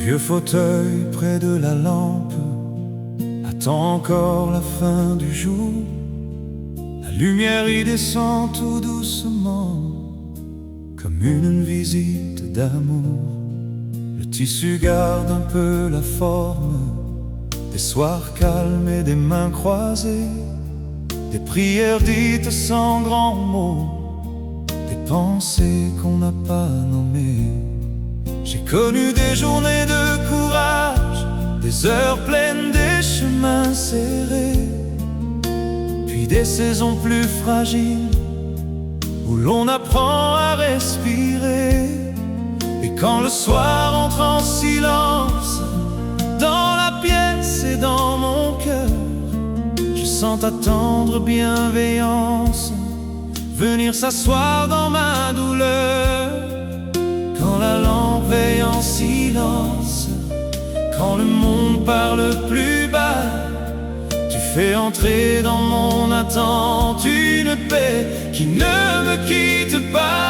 vieux fauteuil près de la lampe attend encore la fin du jour. La lumière y descend tout doucement, comme une visite d'amour. Le tissu garde un peu la forme des soirs calmes et des mains croisées, des prières dites sans grands mots, des pensées qu'on n'a pas nommées. J'ai connu des journées de courage, des heures pleines, des chemins serrés, puis des saisons plus fragiles où l'on apprend à respirer. Et quand le soir entre en silence dans la pièce et dans mon cœur, je sens ta tendre bienveillance venir s'asseoir dans ma douleur. Quand la lampe veille en silence, quand le monde parle plus bas, tu fais entrer dans mon attente une paix qui ne me quitte pas.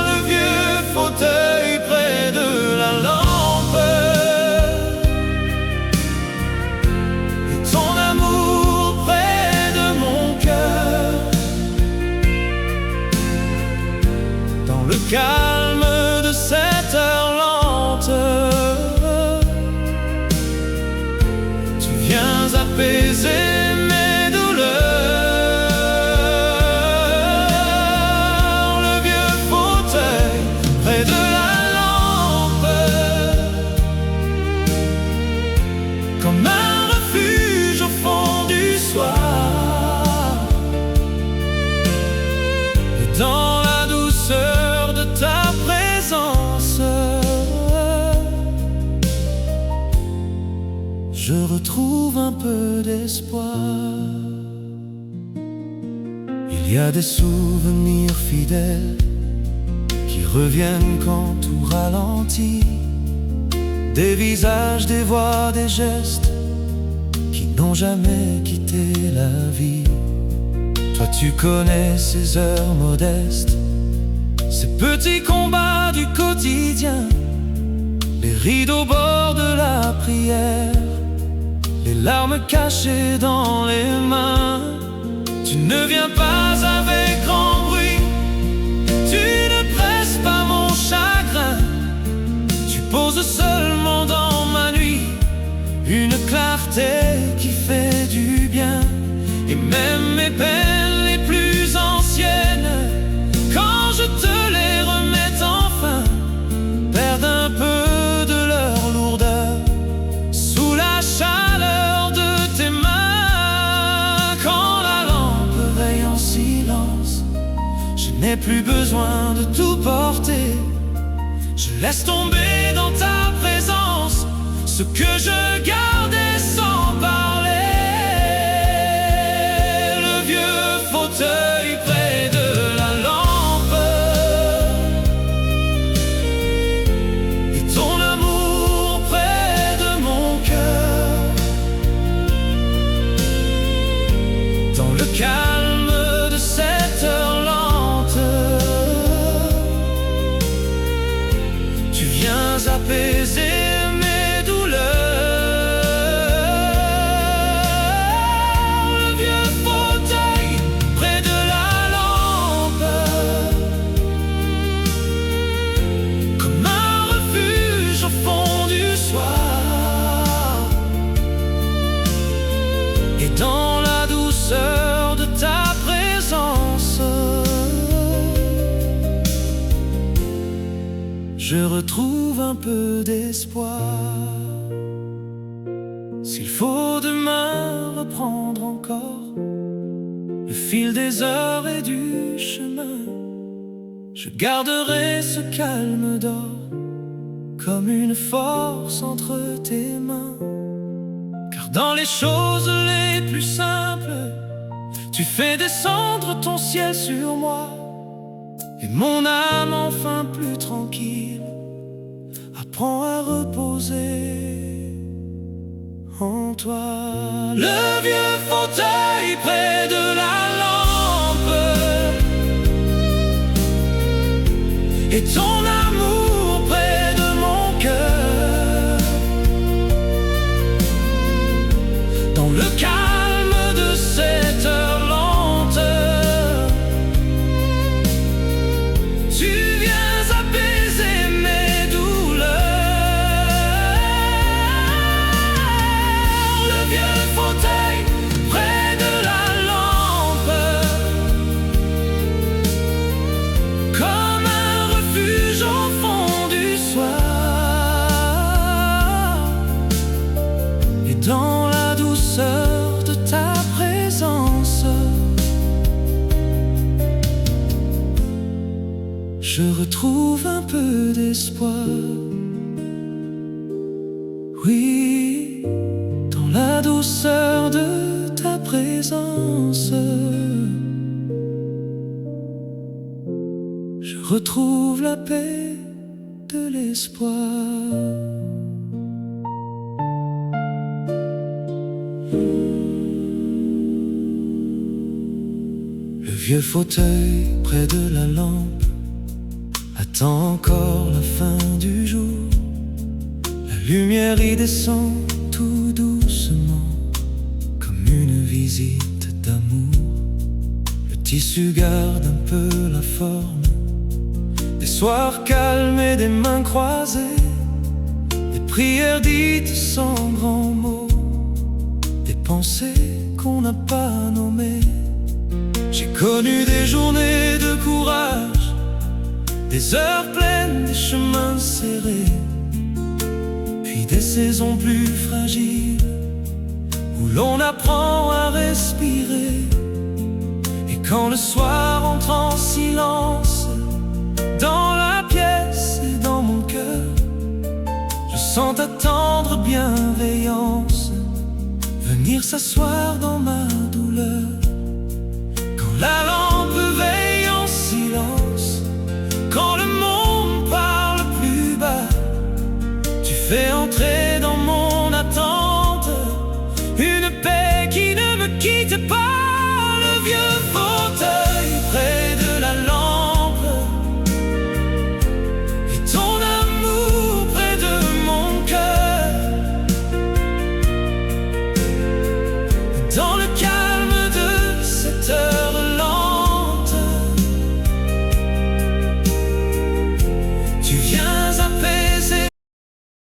Le vieux fauteuil près de la lampe et ton amour près de mon cœur. Dans le calme de cette heure lente, tu viens apaiser mes douleurs. Le vieux fauteuil près de la lampe, comme un refuge au fond du soir. Et dans la douceur de ta présence, je retrouve un peu d'espoir. Il y a des souvenirs fidèles qui reviennent quand tout ralentit, des visages, des voix, des gestes qui n'ont jamais quitté la vie. Toi tu connais ces heures modestes, ces petits combats du quotidien, les rides au bord de la prière, les larmes cachées dans les mains. Tu ne viens pas avec grand bruit, tu ne presses pas mon chagrin, tu poses seulement dans ma nuit une clarté qui fait du bien. Et même mes peines les plus anciennes, quand je te les remets enfin, perdent un peu de leur lourdeur sous la chaleur de tes mains. Quand la lampe veille en silence, je n'ai plus besoin de tout porter. Je laisse tomber dans ta présence ce que je gardais sans parler. Le vieux fauteuil près de la lampe et ton amour près de mon cœur. Dans le calme de cette heure lente, tu viens apaiser mes douleurs. Le vieux fauteuil près de la lampe, comme un refuge au fond du soir. Et dans la douceur de ta présence, je retrouve un peu d'espoir. S'il faut demain reprendre encore le fil des heures et du chemin, je garderai ce calme d'or comme une force entre tes mains. Car dans les choses les plus simples, tu fais descendre ton ciel sur moi. Et mon âme enfin plus tranquille apprend à reposer en toi. Le vieux fauteuil près de la lampe et ton amour près de retrouve un peu d'espoir. Oui, dans la douceur de ta présence, je retrouve la paix de l'espoir. Le vieux fauteuil près de la lampe attend encore la fin du jour. La lumière y descend tout doucement, comme une visite d'amour. Le tissu garde un peu la forme des soirs calmes et des mains croisées, des prières dites sans grands mots, des pensées qu'on n'a pas nommées. J'ai connu des journées de courage, des heures pleines, des chemins serrés, puis des saisons plus fragiles, où l'on apprend à respirer. Et quand le soir entre en silence, dans la pièce et dans mon cœur, je sens ta tendre bienveillance venir s'asseoir dans ma douleur. Quand la lampe veille en silence, quand le monde parle plus bas, tu fais entrer